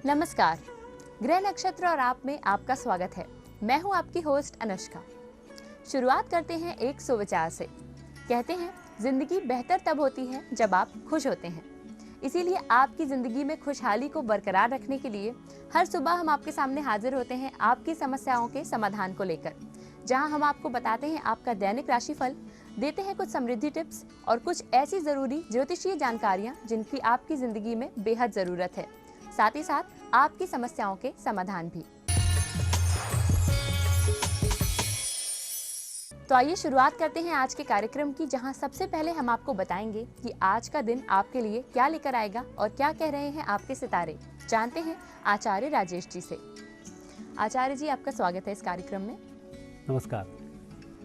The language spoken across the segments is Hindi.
नमस्कार। ग्रह नक्षत्र और आप में आपका स्वागत है। मैं हूं आपकी होस्ट अनुष्का। शुरुआत करते हैं एक सुविचार से। कहते हैं जिंदगी बेहतर तब होती है जब आप खुश होते हैं। इसीलिए आपकी जिंदगी में खुशहाली को बरकरार रखने के लिए हर सुबह हम आपके सामने हाजिर होते हैं आपकी समस्याओं के समाधान को लेकर, जहां हम आपको बताते हैं आपका दैनिक राशिफल, देते हैं कुछ समृद्धि टिप्स और कुछ ऐसी जरूरी ज्योतिषीय जानकारियां जिनकी आपकी जिंदगी में बेहद जरूरत है, साथ ही साथ आपकी समस्याओं के समाधान भी। तो आइए शुरुआत करते हैं आज के कार्यक्रम की, जहां सबसे पहले हम आपको बताएंगे कि आज का दिन आपके लिए क्या लेकर आएगा और क्या कह रहे हैं आपके सितारे। जानते हैं आचार्य राजेश जी से। आचार्य जी, आपका स्वागत है इस कार्यक्रम में। नमस्कार।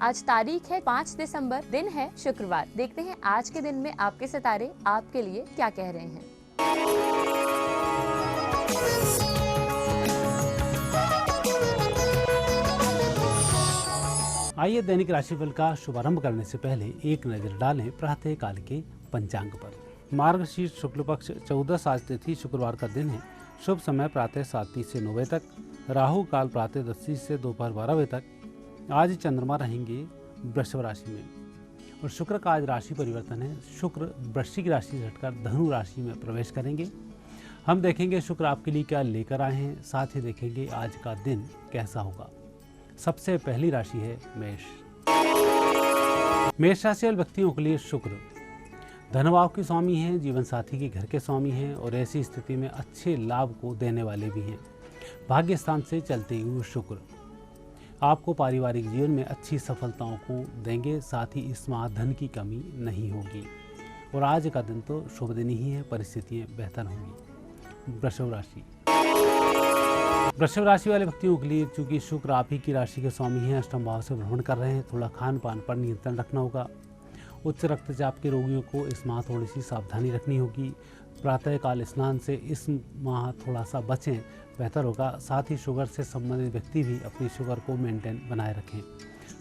आज तारीख है 5 दिसंबर, दिन है शुक्रवार। देखते हैं आज के दिन में आपके सितारे आपके लिए क्या कह रहे हैं। आइए दैनिक राशिफल का शुभारंभ करने से पहले एक नजर डालें प्रातः काल के पंचांग पर। मार्गशीर्ष शुक्ल पक्ष 14 तिथि शुक्रवार का दिन है। शुभ समय प्रातः 7:30 से 9 बजे तक, राहु काल प्रातः 10:30 से दोपहर 12 बजे तक। आज चंद्रमा रहेंगे वृषभ राशि में और शुक्र का आज राशि परिवर्तन है। शुक्र वृश्चिक राशि से हटकर धनु राशि में प्रवेश करेंगे। हम देखेंगे शुक्र आपके लिए क्या लेकर आए हैं, साथ ही देखेंगे आज का दिन कैसा होगा। सबसे पहली राशि है मेष। मेष राशि वाले व्यक्तियों के लिए शुक्र धनभाव के स्वामी हैं, जीवन साथी के घर के स्वामी हैं और ऐसी स्थिति में अच्छे लाभ को देने वाले भी हैं। भाग्य स्थान से चलते हुए शुक्र आपको पारिवारिक जीवन में अच्छी सफलताओं को देंगे, साथ ही इस माह धन की कमी नहीं होगी और आज का दिन तो शुभ दिन ही है, परिस्थितियां बेहतर होंगी। वृषभ राशि। वृषभ राशि वाले व्यक्तियों के लिए चूंकि शुक्र आप ही की राशि के स्वामी हैं, अष्टम भाव से भ्रमण कर रहे हैं, थोड़ा खान पान पर नियंत्रण रखना होगा। उच्च रक्तचाप के रोगियों को इस माह थोड़ी सी सावधानी रखनी होगी। प्रातःकाल स्नान से इस माह थोड़ा सा बचें, बेहतर होगा। साथ ही शुगर से संबंधित व्यक्ति भी अपनी शुगर को मेंटेन बनाए रखें,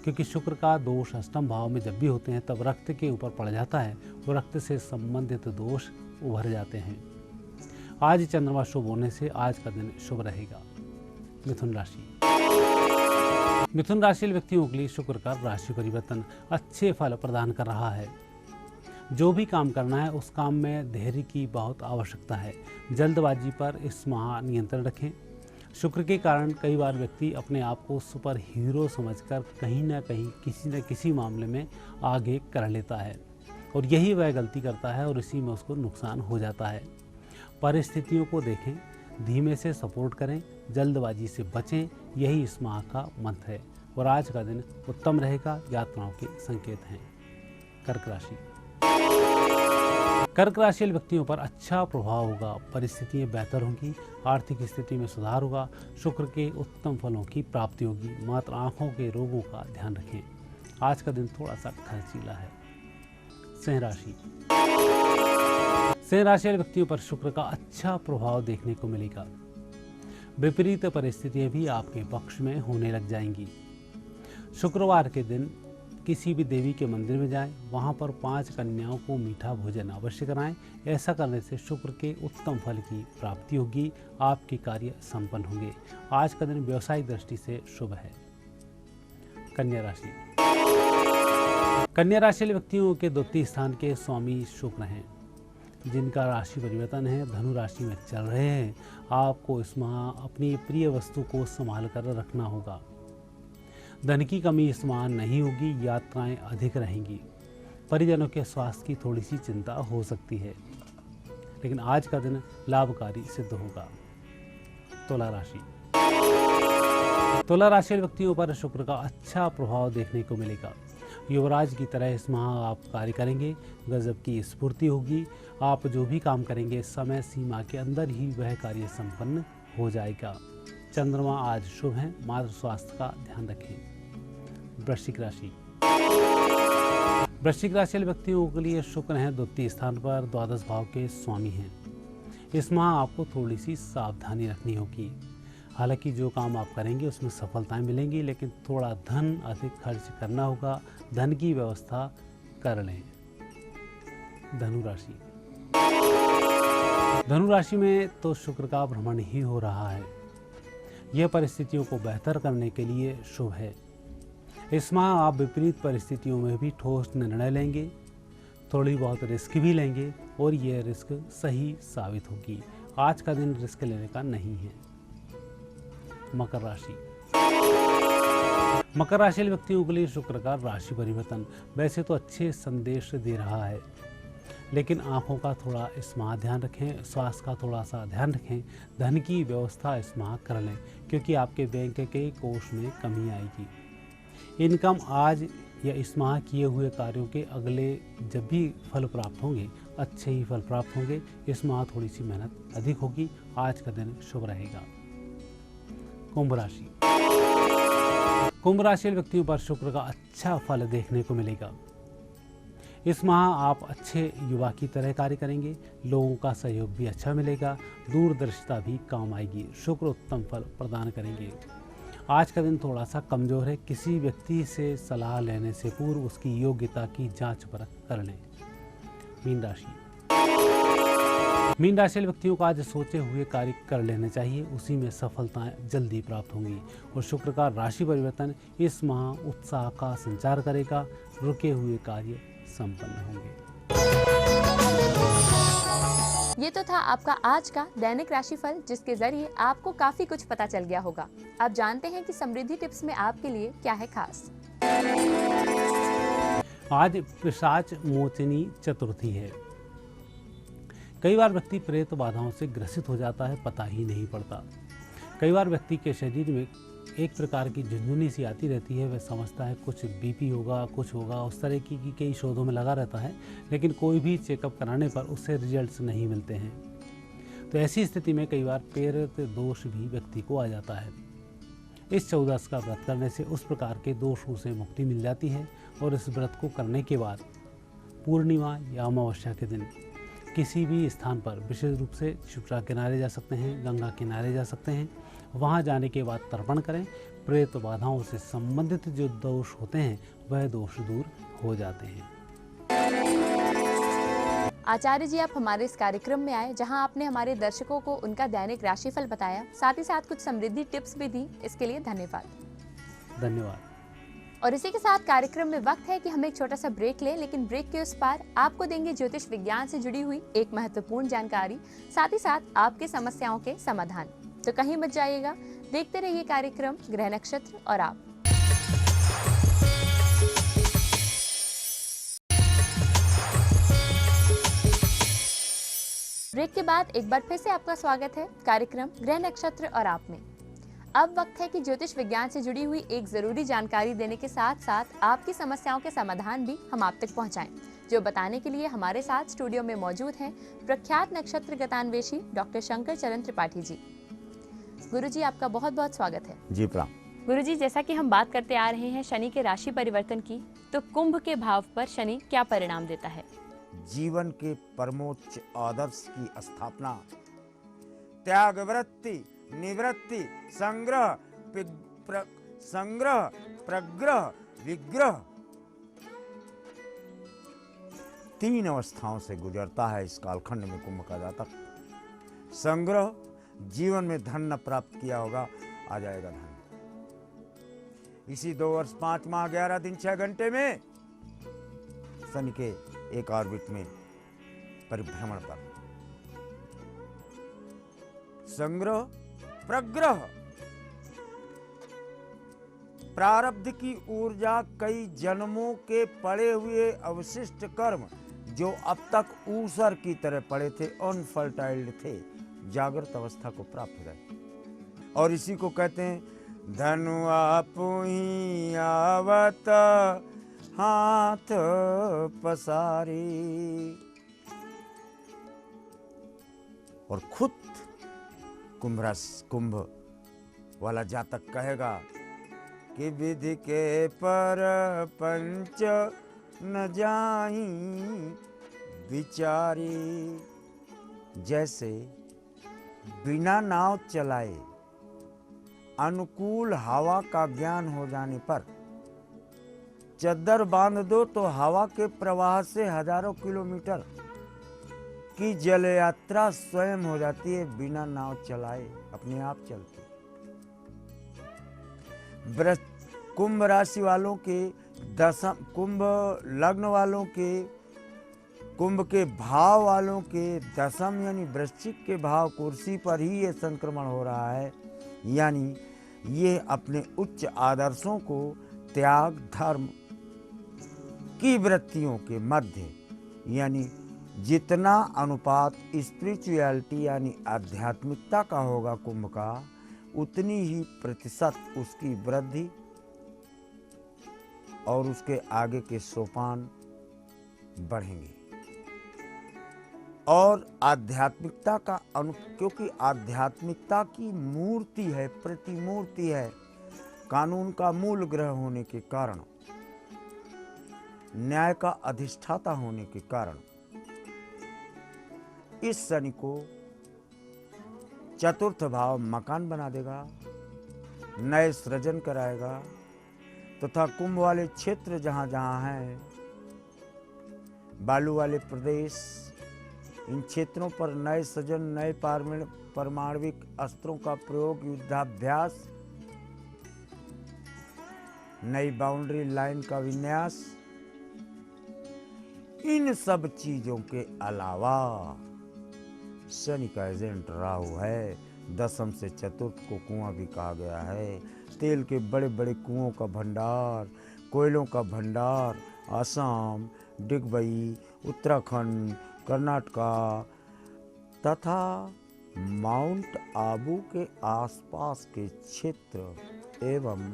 क्योंकि शुक्र का दोष अष्टम भाव में जब भी होते हैं तब रक्त के ऊपर पड़ जाता है और रक्त से संबंधित दोष उभर जाते हैं। आज चंद्रमा शुभ होने से आज का दिन शुभ रहेगा। मिथुन राशि। मिथुन राशि व्यक्तियों के लिए शुक्र का राशि परिवर्तन अच्छे फल प्रदान कर रहा है। जो भी काम करना है उस काम में धैर्य की बहुत आवश्यकता है। जल्दबाजी पर इस माह नियंत्रण रखें। शुक्र के कारण कई बार व्यक्ति अपने आप को सुपर हीरो समझकर कहीं ना कहीं किसी न किसी मामले में आगे कर लेता है और यही वह गलती करता है और इसी में उसको नुकसान हो जाता है। परिस्थितियों को देखें, धीमे से सपोर्ट करें, जल्दबाजी से बचें, यही इस माह का मंत्र है और आज का दिन उत्तम रहेगा। यात्राओं के संकेत हैं। कर्क राशि। कर्क राशि वाले व्यक्तियों पर अच्छा प्रभाव होगा, परिस्थितियां बेहतर होंगी, आर्थिक स्थिति में सुधार होगा, शुक्र के उत्तम फलों की प्राप्ति होगी। मात्र आंखों के रोगों का ध्यान रखें। आज का दिन थोड़ा सा खर्चीला है। सिंह राशि। सिंह राशि वाले व्यक्तियों पर शुक्र का अच्छा प्रभाव देखने को मिलेगा। विपरीत परिस्थितियां भी आपके पक्ष में होने लग जाएंगी। शुक्रवार के दिन किसी भी देवी के मंदिर में जाएं, वहां पर 5 कन्याओं को मीठा भोजन अवश्य कराएं। ऐसा करने से शुक्र के उत्तम फल की प्राप्ति होगी, आपके कार्य संपन्न होंगे। आज का दिन व्यवसायिक दृष्टि से शुभ है। कन्या राशि। कन्या राशि वाले व्यक्तियों के द्वितीय स्थान के स्वामी शुक्र हैं, जिनका राशि परिवर्तन है, धनु राशि में चल रहे हैं। आपको इस माह अपनी प्रिय वस्तु को संभाल कर रखना होगा। धन की कमी इस माह नहीं होगी, यात्राएं अधिक रहेंगी। परिजनों के स्वास्थ्य की थोड़ी सी चिंता हो सकती है, लेकिन आज का दिन लाभकारी सिद्ध होगा। तुला राशि। तुला राशि वाले व्यक्तियों पर शुक्र का अच्छा प्रभाव देखने को मिलेगा। युवराज की तरह इस माह आप कार्य करेंगे, गजब की स्फूर्ति होगी। आप जो भी काम करेंगे समय सीमा के अंदर ही वह कार्य संपन्न हो जाएगा। चंद्रमा आज शुभ है, मात्र स्वास्थ्य का ध्यान रखें। वृश्चिक राशि। वृश्चिक राशि वाले व्यक्तियों के लिए शुक्र है द्वितीय स्थान पर, द्वादश भाव के स्वामी हैं। इस माह आपको थोड़ी सी सावधानी रखनी होगी। हालांकि जो काम आप करेंगे उसमें सफलताएं मिलेंगी, लेकिन थोड़ा धन अधिक खर्च करना होगा। धन की व्यवस्था कर लें। धनु राशि। धनु राशि में तो शुक्र का भ्रमण ही हो रहा है। यह परिस्थितियों को बेहतर करने के लिए शुभ है। इस माह आप विपरीत परिस्थितियों में भी ठोस निर्णय लेंगे, थोड़ी बहुत रिस्क भी लेंगे और यह रिस्क सही साबित होगी। आज का दिन रिस्क लेने का नहीं है। मकर राशि। मकर राशि व्यक्तियों के लिए शुक्र का राशि परिवर्तन वैसे तो अच्छे संदेश दे रहा है, लेकिन आंखों का थोड़ा इस माह ध्यान रखें, स्वास्थ्य का थोड़ा सा ध्यान रखें। धन की व्यवस्था इस माह कर लें, क्योंकि आपके बैंक के कोष में कमी आएगी। इनकम आज या इस माह किए हुए कार्यों के अगले जब भी फल प्राप्त होंगे, अच्छे ही फल प्राप्त होंगे। इस माह थोड़ी सी मेहनत अधिक होगी। आज का दिन शुभ रहेगा। कुंभ राशि। कुंभ राशि व्यक्तियों पर शुक्र का अच्छा फल देखने को मिलेगा। इस माह आप अच्छे युवा की तरह कार्य करेंगे, लोगों का सहयोग भी अच्छा मिलेगा, दूरदर्शिता भी काम आएगी। शुक्र उत्तम फल प्रदान करेंगे। आज का दिन थोड़ा सा कमजोर है। किसी व्यक्ति से सलाह लेने से पूर्व उसकी योग्यता की जांच परख कर लें। मीन राशि। मीन राशि व्यक्तियों को आज सोचे हुए कार्य कर लेने चाहिए, उसी में सफलताएं जल्दी प्राप्त होंगी। और शुक्र का राशि परिवर्तन इस माह उत्साह का संचार करेगा। रुके हुए कार्य संपन्न होंगे। ये तो था आपका आज का दैनिक राशिफल, जिसके जरिए आपको काफी कुछ पता चल गया होगा। अब जानते हैं कि समृद्धि टिप्स में आपके लिए क्या है खास। आज पिशाच मोचनी चतुर्थी है। कई बार व्यक्ति प्रेत बाधाओं से ग्रसित हो जाता है, पता ही नहीं पड़ता। कई बार व्यक्ति के शरीर में एक प्रकार की झुनझुनी सी आती रहती है। वह समझता है कुछ बीपी होगा, कुछ होगा, उस तरह की कई शोधों में लगा रहता है, लेकिन कोई भी चेकअप कराने पर उससे रिजल्ट्स नहीं मिलते हैं। तो ऐसी स्थिति में कई बार प्रेत दोष भी व्यक्ति को आ जाता है। इस 14 का व्रत करने से उस प्रकार के दोषों से मुक्ति मिल जाती है। और इस व्रत को करने के बाद पूर्णिमा या अमावस्या के दिन किसी भी स्थान पर, विशेष रूप से शिप्रा किनारे जा सकते हैं, गंगा किनारे जा सकते हैं, वहां जाने के बाद तर्पण करें। प्रेत बाधाओं से संबंधित जो दोष होते हैं वह दोष दूर हो जाते हैं। आचार्य जी, आप हमारे इस कार्यक्रम में आए, जहां आपने हमारे दर्शकों को उनका दैनिक राशिफल बताया, साथ ही साथ कुछ समृद्धि टिप्स भी दी। इसके लिए धन्यवाद। धन्यवाद। और इसी के साथ कार्यक्रम में वक्त है कि हम एक छोटा सा ब्रेक लें, लेकिन ब्रेक के उस पार आपको देंगे ज्योतिष विज्ञान से जुड़ी हुई एक महत्वपूर्ण जानकारी, साथ ही साथ आपके समस्याओं के समाधान। तो कहीं मत जाइएगा, देखते रहिए कार्यक्रम ग्रह नक्षत्र और आप। ब्रेक के बाद एक बार फिर से आपका स्वागत है कार्यक्रम ग्रह नक्षत्र और आप में। अब वक्त है कि ज्योतिष विज्ञान से जुड़ी हुई एक जरूरी जानकारी देने के साथ साथ आपकी समस्याओं के समाधान भी हम आप तक पहुंचाएं, जो बताने के लिए हमारे साथ स्टूडियो में मौजूद हैं प्रख्यात नक्षत्र गतान्वेषी डॉक्टर शंकर चरण त्रिपाठी जी। गुरुजी, आपका बहुत बहुत स्वागत है। जी प्रणाम। गुरुजी, जैसा कि हम बात करते आ रहे हैं शनि के राशि परिवर्तन की, तो कुंभ के भाव पर शनि क्या परिणाम देता है? जीवन के परमोच्च आदर्श की स्थापना, त्याग, वृत्ति, निवृत्ति, संग्रह, संग्रह, प्रग्रह, विग्रह, 3 अवस्थाओं से गुजरता है इस कालखंड में कुंभ का जातक। संग्रह, जीवन में धन न प्राप्त किया होगा, आ जाएगा धन। इसी 2 वर्ष 5 माह 11 दिन 6 घंटे में शनि के एक ऑर्बिट में परिभ्रमण पर संग्रह, प्रग्रह, प्रारब्ध की ऊर्जा, कई जन्मों के पड़े हुए अवशिष्ट कर्म जो अब तक ऊसर की तरह पड़े थे, अनफर्टाइल्ड थे, जागृत अवस्था को प्राप्त हो जाए। और इसी को कहते हैं धनु आपुही आवत हाथ पसारी। और खुद कुंभ वाला जातक कहेगा कि विधि के पर पंच न जाई विचारी। जैसे बिना नाव चलाए अनुकूल हवा का ज्ञान हो जाने पर चद्दर बांध दो तो हवा के प्रवाह से हजारों किलोमीटर उसकी जल यात्रा स्वयं हो जाती है, बिना नाव चलाए अपने आप चलती है। कुंभ राशि वालों के दशम, कुंभ लग्न वालों के, कुंभ के भाव वालों के दशम यानी वृश्चिक के भाव कुर्सी पर ही ये संक्रमण हो रहा है। यानी ये अपने उच्च आदर्शों को त्याग, धर्म की वृत्तियों के मध्य, यानी जितना अनुपात स्पिरिचुअलिटी यानी आध्यात्मिकता का होगा कुंभ का, उतनी ही प्रतिशत उसकी वृद्धि और उसके आगे के सोपान बढ़ेंगे। और आध्यात्मिकता का क्योंकि आध्यात्मिकता की मूर्ति है, प्रतिमूर्ति है, कानून का मूल ग्रह होने के कारण, न्याय का अधिष्ठाता होने के कारण, इस शनि को चतुर्थ भाव मकान बना देगा, नए सृजन कराएगा, तथा कुंभ वाले क्षेत्र जहां जहां हैं, बालू वाले प्रदेश, इन क्षेत्रों पर नए सृजन, नए परमाणविक अस्त्रों का प्रयोग, युद्धाभ्यास, नई बाउंड्री लाइन का विन्यास, इन सब चीजों के अलावा शनि का एजेंट राहु है। दशम से चतुर्थ को कुआं भी कहा गया है। तेल के बड़े बड़े कुओं का भंडार, कोयलों का भंडार असम, डिगबई, उत्तराखंड, कर्नाटका तथा माउंट आबू के आसपास के क्षेत्र एवं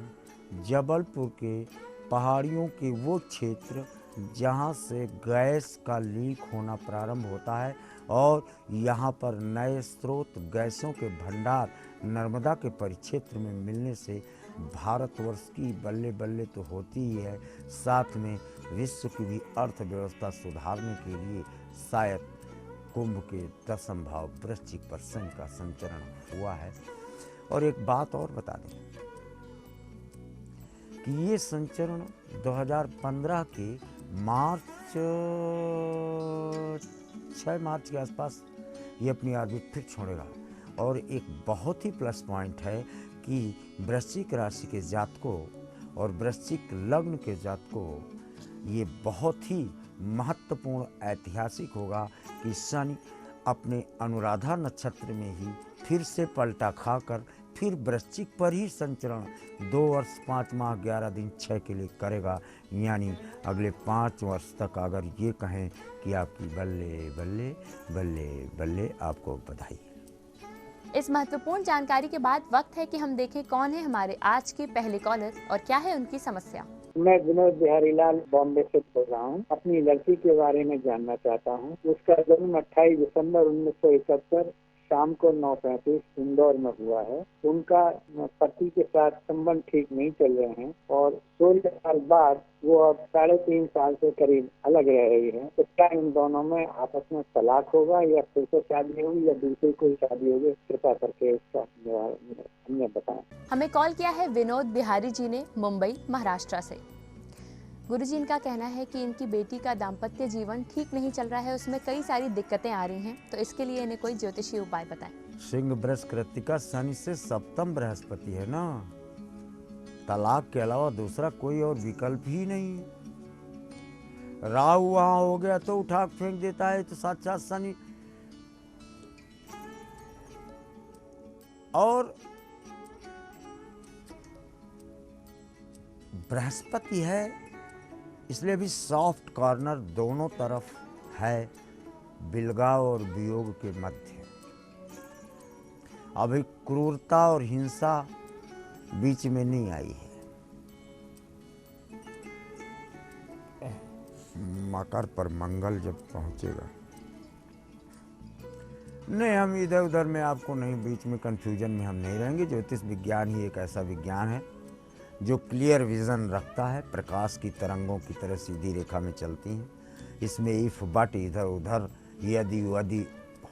जबलपुर के पहाड़ियों के वो क्षेत्र जहाँ से गैस का लीक होना प्रारंभ होता है और यहाँ पर नए स्रोत गैसों के भंडार नर्मदा के परिक्षेत्र में मिलने से भारतवर्ष की बल्ले बल्ले तो होती ही है, साथ में विश्व की भी अर्थव्यवस्था सुधारने के लिए शायद कुंभ के दशम भाव वृश्चिक पर शनि का संचरण हुआ है। और एक बात और बता दें कि ये संचरण 2015 के छह मार्च के आसपास ये अपनी ऑर्बिट फिर छोड़ेगा। और एक बहुत ही प्लस पॉइंट है कि वृश्चिक राशि के जातकों और वृश्चिक लग्न के जातकों ये बहुत ही महत्वपूर्ण ऐतिहासिक होगा कि शनि अपने अनुराधा नक्षत्र में ही फिर से पलटा खाकर फिर वृश्चिक पर ही संचरण 2 वर्ष 5 माह 11 दिन 6 के लिए करेगा। यानी अगले 5 वर्ष तक अगर ये कहें कि आपकी बल्ले बल्ले बल्ले बल्ले, आपको बधाई। इस महत्वपूर्ण जानकारी के बाद वक्त है कि हम देखें कौन है हमारे आज के पहले कॉलर और क्या है उनकी समस्या। मैं विनोद बिहारी लाल बॉम्बे से बोल रहा हूँ। अपनी लड़की के बारे में जानना चाहता हूँ। उसका जन्म 28 दिसंबर 1971 शाम को 9:35 इंदौर में हुआ है। उनका पति के साथ संबंध ठीक नहीं चल रहे हैं और 16 साल बाद वो अब 3.5 साल से करीब अलग रह रही है। तो क्या इन दोनों में आपस में तलाक होगा या फिर से शादी होगी या दूसरी कोई शादी होगी? कृपया करके इसका हमें बताएं। हमें कॉल किया है विनोद बिहारी जी ने मुंबई महाराष्ट्र से। गुरुजी, इनका कहना है कि इनकी बेटी का दाम्पत्य जीवन ठीक नहीं चल रहा है, उसमें कई सारी दिक्कतें आ रही हैं, तो इसके लिए इन्हें कोई ज्योतिषी उपाय बताएं। सिंह वृष कृत्तिका शनि से सप्तम बृहस्पति है ना, तलाक के अलावा दूसरा कोई और विकल्प ही नहीं। राहु वहां हो गया तो उठा फेंक देता है, तो साक्षात शनि। और बृहस्पति है इसलिए भी सॉफ्ट कॉर्नर दोनों तरफ है, बिलगाव और वियोग के मध्य। अभी क्रूरता और हिंसा बीच में नहीं आई है। मकर पर मंगल जब पहुंचेगा, नहीं हम इधर उधर में आपको नहीं, बीच में कंफ्यूजन में हम नहीं रहेंगे। ज्योतिष विज्ञान ही एक ऐसा विज्ञान है जो क्लियर विजन रखता है, प्रकाश की तरंगों की तरह सीधी रेखा में चलती हैं। इसमें इफ बट इधर उधर यदि वदि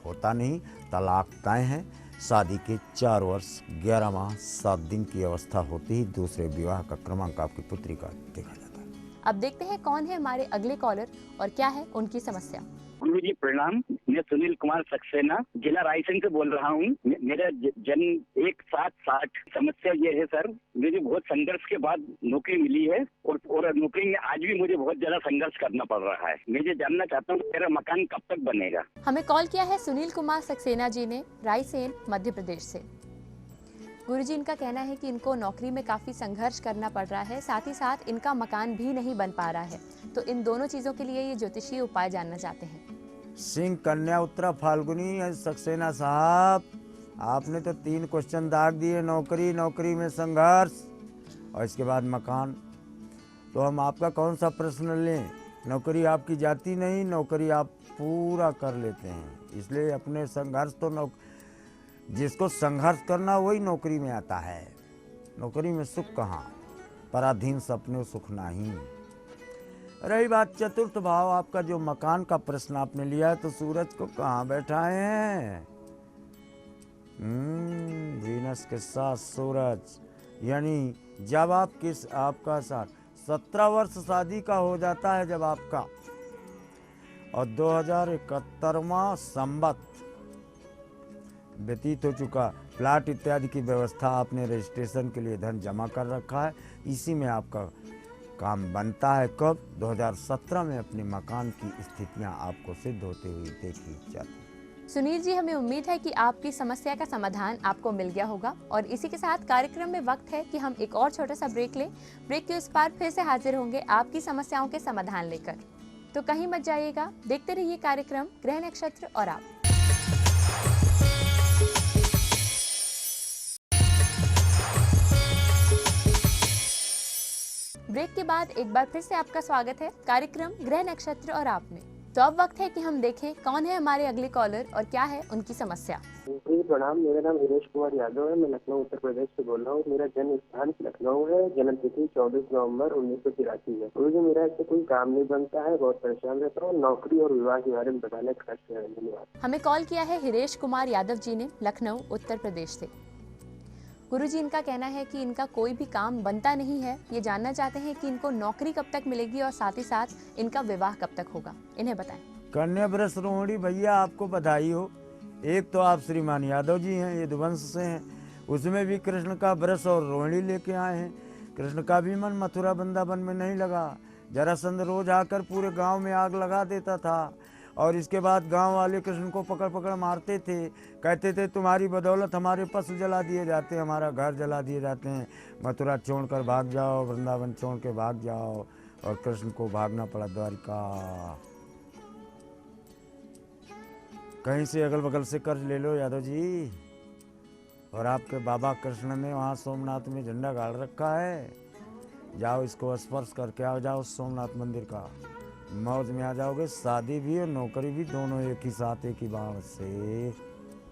होता नहीं। तलाक तय है। शादी के 4 वर्ष 11 माह 7 दिन की अवस्था होती ही दूसरे विवाह का क्रमांक आपकी पुत्री का देखा जाता है। अब देखते हैं कौन है हमारे अगले कॉलर और क्या है उनकी समस्या। गुरुजी प्रणाम। मैं सुनील कुमार सक्सेना जिला रायसेन से बोल रहा हूँ। मेरा जन्म 1760। समस्या ये है सर, मुझे बहुत संघर्ष के बाद नौकरी मिली है और नौकरी में आज भी मुझे बहुत ज्यादा संघर्ष करना पड़ रहा है। मैं ये जानना चाहता हूँ मेरा मकान कब तक बनेगा। हमें कॉल किया है सुनील कुमार सक्सेना जी ने रायसेन मध्य प्रदेश से। गुरुजी इनका कहना है कि इनको नौकरी में काफ़ी संघर्ष करना पड़ रहा है, साथ ही साथ इनका मकान भी नहीं बन पा रहा है। तो इन दोनों चीज़ों के लिए ये ज्योतिषीय उपाय जानना चाहते हैं। सिंह कन्या उत्तरा फाल्गुनी सक्सेना साहब, आपने तो 3 क्वेश्चन दाग दिए। नौकरी, नौकरी में संघर्ष और इसके बाद मकान। तो हम आपका कौन सा प्रश्न लें? नौकरी आपकी जाती नहीं, नौकरी आप पूरा कर लेते हैं, इसलिए अपने संघर्ष तो जिसको संघर्ष करना वही नौकरी में आता है। नौकरी में सुख कहाँ, पराधीन सपने सुख नहीं। रही बात चतुर्थ भाव आपका, जो मकान का प्रश्न आपने लिया है, तो सूरज को कहाँ बैठाए हैं? वीनस के साथ सूरज, यानी जब आपका साथ 17 वर्ष शादी का हो जाता है जब आपका, और 2071वां संवत व्यतीत हो चुका, प्लाट इत्यादि की व्यवस्था आपने रजिस्ट्रेशन के लिए धन जमा कर रखा है, इसी में आपका काम बनता है। कब? 2017 में अपने मकान की स्थितियां आपको सिद्ध होते हुए देखी जाती। सुनील जी, हमें उम्मीद है कि आपकी समस्या का समाधान आपको मिल गया होगा। और इसी के साथ कार्यक्रम में वक्त है कि हम एक और छोटा सा ब्रेक लें। ब्रेक के उस पार फिर से हाजिर होंगे आपकी समस्याओं के समाधान लेकर। तो कहीं मत जाइएगा, देखते रहिए कार्यक्रम ग्रह नक्षत्र और आप। ब्रेक के बाद एक बार फिर से आपका स्वागत है कार्यक्रम ग्रह नक्षत्र और आप में। तो अब वक्त है कि हम देखें कौन है हमारे अगले कॉलर और क्या है उनकी समस्या। जी प्रणाम, मेरा नाम हिरेश कुमार यादव है। मैं लखनऊ उत्तर प्रदेश से बोल रहा हूँ। मेरा जन्म स्थान लखनऊ है। जन्म तिथि 24 नवंबर 1983 है। मुझे मेरा इससे कोई काम नहीं बनता है, बहुत परेशान रहता हूँ। नौकरी और विवाह के बारे में बताने का धन्यवाद। हमें कॉल किया है हिरेश कुमार यादव जी ने लखनऊ उत्तर प्रदेश से। गुरुजी इनका कहना है कि इनका कोई भी काम बनता नहीं है। ये जानना चाहते हैं कि इनको नौकरी कब तक मिलेगी और साथ ही साथ इनका विवाह कब तक होगा, इन्हें बताएं। कन्या वृष रोहिणी, भैया आपको बधाई हो। एक तो आप श्रीमान यादव जी हैं, ये दुवंश से हैं, उसमें भी कृष्ण का वृष और रोहिणी लेके आए हैं। कृष्ण का भी मन मथुरा वृंदावन में नहीं लगा। जरासंध रोज आकर पूरे गांव में आग लगा देता था और इसके बाद गांव वाले कृष्ण को पकड़ पकड़ मारते थे। कहते थे तुम्हारी बदौलत हमारे पशु जला दिए जाते हैं, हमारा घर जला दिए जाते हैं, मथुरा छोड़कर भाग जाओ, वृंदावन छोड़ के भाग जाओ। और कृष्ण को भागना पड़ा द्वारिका। कहीं से अगल बगल से कर्ज ले लो यादव जी। और आपके बाबा कृष्ण ने वहाँ सोमनाथ में झंडा गाड़ रखा है, जाओ इसको स्पर्श करके आओ, जाओ सोमनाथ मंदिर का, मौज में आ जाओगे। शादी भी और नौकरी भी दोनों एक ही साथ, एक ही बाण से।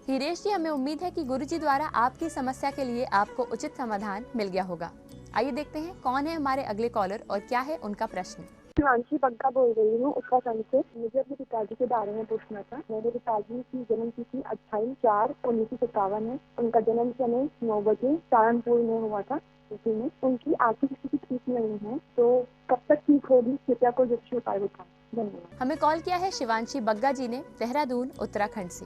हिरेश जी, हमें उम्मीद है कि गुरुजी द्वारा आपकी समस्या के लिए आपको उचित समाधान मिल गया होगा। आइए देखते हैं कौन है हमारे अगले कॉलर और क्या है उनका प्रश्न। शिवांशी बग्गा बोल रही हूँ उत्तराखंड से। मुझे अपने पिताजी के बारे में पूछना था। मेरे पिताजी की जन्म तिथि 28/4/1957 है। उनका जन्म समय 9 बजे सहारनपुर में हुआ था। में उनकी आर्थिक स्थिति ठीक नहीं है, तो कब तक ठीक होगी, कृपया को ज्योतिषीय उपाय बताएं। धन्यवाद। हमें कॉल किया है शिवांशी बग्गा जी ने देहरादून उत्तराखंड से।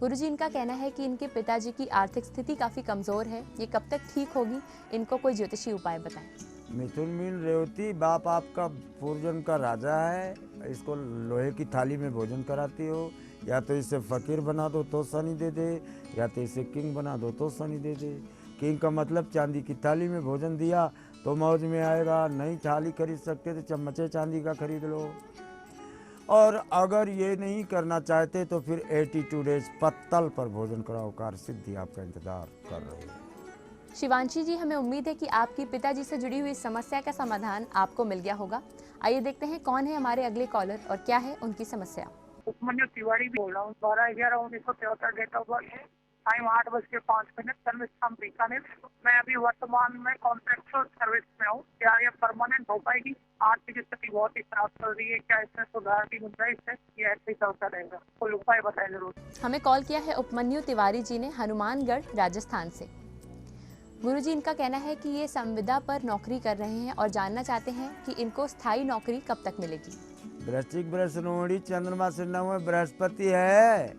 गुरुजी इनका कहना है कि इनके पिताजी की आर्थिक स्थिति काफी कमजोर है, ये कब तक ठीक होगी, इनको कोई ज्योतिषीय उपाय बताएं। मिथुन मीन रेवती, बाप आपका पूर्वजन्म का राजा है, इसको लोहे की थाली में भोजन कराती हो, या तो इसे फकीर बना दो तो शनि दे दे, या तो इसे किंग बना दो तो शनि दे दे। किंग का मतलब चांदी की थाली में भोजन दिया तो मौज में आएगा। नई थाली खरीद सकते तो चम्मचे चांदी का खरीद लो। और अगर ये नहीं करना चाहते तो फिर 82 डेज पत्तल पर भोजन कराओ, कार्य सिद्धि आपका इंतजार कर रही है। शिवांशी जी, हमें उम्मीद है कि आपकी पिताजी से जुड़ी हुई समस्या का समाधान आपको मिल गया होगा। आइए देखते हैं कौन है हमारे अगले कॉलर और क्या है उनकी समस्या। उपमन्यु तिवारी बोल रहा हूँ। 12/11/1973 डेट ऑफ बर्थ है। टाइम 8:05, जन्म स्थान बीकानेर। मैं अभी वर्तमान में कॉन्ट्रैक्चुअल सर्विस में हूँ। क्या यह परमानेंट हो पाएगी? आर्थिक स्थिति बहुत ही खराब चल रही है, क्या इसमें सुधार की गुंजाइश है? यह ऐसे ही चलता रहेगा? कोई उपाय बताएं जरूर। हमें कॉल किया है उपमन्यु तिवारी जी ने हनुमानगढ़ राजस्थान से। गुरुजी इनका कहना है कि ये संविदा पर नौकरी कर रहे हैं और जानना चाहते हैं कि इनको स्थायी नौकरी कब तक मिलेगी। वृश्चिक वृष रोहिणी चंद्रमा से 9 में बृहस्पति है,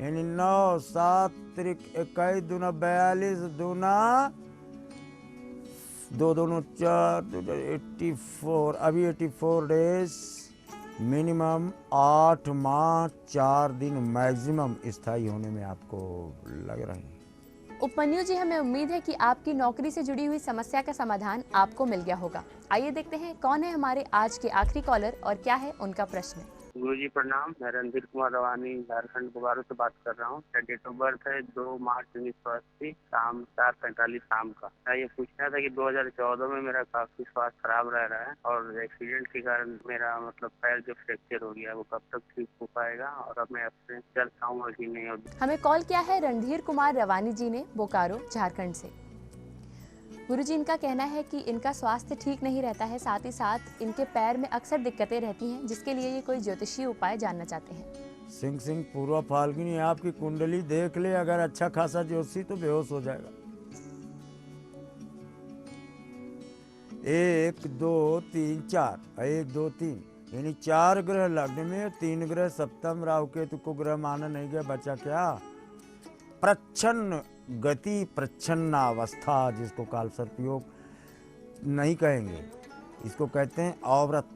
यानी 9 7 त्रिक 21 दूना 42 दूना 2 दूना 4 84, अभी 84 डेज मिनिमम, 8 माह 4 दिन मैक्सिमम स्थायी होने में आपको लग रहे हैं। उपमन्यु जी, हमें उम्मीद है कि आपकी नौकरी से जुड़ी हुई समस्या का समाधान आपको मिल गया होगा। आइए देखते हैं कौन है हमारे आज के आखिरी कॉलर और क्या है उनका प्रश्न। गुरुजी प्रणाम, मैं रणधीर कुमार रवानी झारखंड बोकारो से बात कर रहा हूँ। मेरा डेट ऑफ बर्थ है 2 मार्च 1980, शाम 4:45 शाम का। ये पूछना था कि 2014 में मेरा काफी स्वास्थ्य खराब रह रहा है और एक्सीडेंट के कारण मेरा मतलब पैर जो फ्रैक्चर हो गया वो कब तक ठीक हो पाएगा और अब मैं अपने चल पाऊंगा कि नहीं। हमें कॉल किया है रणधीर कुमार रवानी जी ने बोकारो झारखंड से। गुरुजी, इनका कहना है कि इनका स्वास्थ्य ठीक नहीं रहता है, साथ ही साथ इनके पैर में अक्सर दिक्कतें रहती हैं, जिसके लिए ये कोई ज्योतिषीय उपाय जानना चाहते हैं। सिंह पूर्व फाल्गुनी आपकी कुंडली देख ले, अगर अच्छा खासा ज्योतिषी तो बेहोश हो जाएगा। 1 2 3 4 1 2 3 यानी 4 ग्रह लग्न में, 3 ग्रह सप्तम, राहु केतु को ग्रह माना नहीं गया, बचा क्या? प्रच्छन्न गति, प्रच्छन्नावस्था, जिसको काल सर्पयोग नहीं कहेंगे, इसको कहते हैं अव्रत।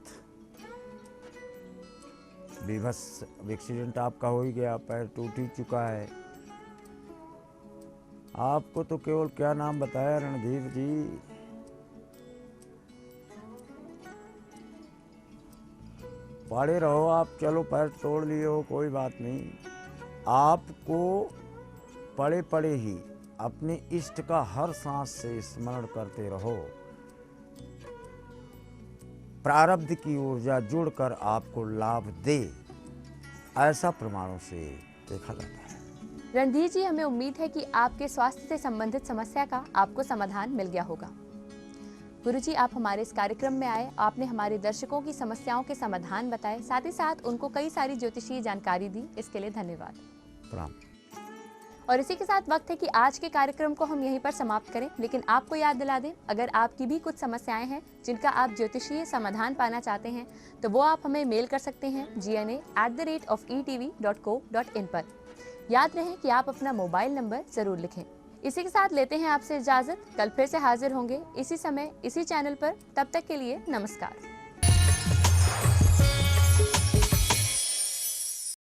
विभत्स एक्सीडेंट आपका हो ही गया, पैर टूट ही चुका है। आपको तो केवल क्या नाम बताया रणधीर जी, पड़े रहो आप, चलो पैर तोड़ लिए हो कोई बात नहीं, आपको पड़े पड़े ही अपने इष्ट का हर सांस से स्मरण करते रहो। प्रारब्ध की ऊर्जा जुड़कर आपको लाभ दे, ऐसा प्रमाणों से देखा जाता है। रणधीर जी, हमें उम्मीद है कि आपके स्वास्थ्य से संबंधित समस्या का आपको समाधान मिल गया होगा। गुरुजी, आप हमारे इस कार्यक्रम में आए, आपने हमारे दर्शकों की समस्याओं के समाधान बताए, साथ ही साथ उनको कई सारी ज्योतिषीय जानकारी दी, इसके लिए धन्यवाद। प्रणाम। और इसी के साथ वक्त है कि आज के कार्यक्रम को हम यहीं पर समाप्त करें, लेकिन आपको याद दिला दें, अगर आपकी भी कुछ समस्याएं हैं जिनका आप ज्योतिषीय समाधान पाना चाहते हैं तो वो आप हमें मेल कर सकते हैं gna@etv.co.in पर। याद रहे कि आप अपना मोबाइल नंबर जरूर लिखें। इसी के साथ लेते हैं आपसे इजाजत, कल फिर से हाजिर होंगे इसी समय इसी चैनल पर। तब तक के लिए नमस्कार।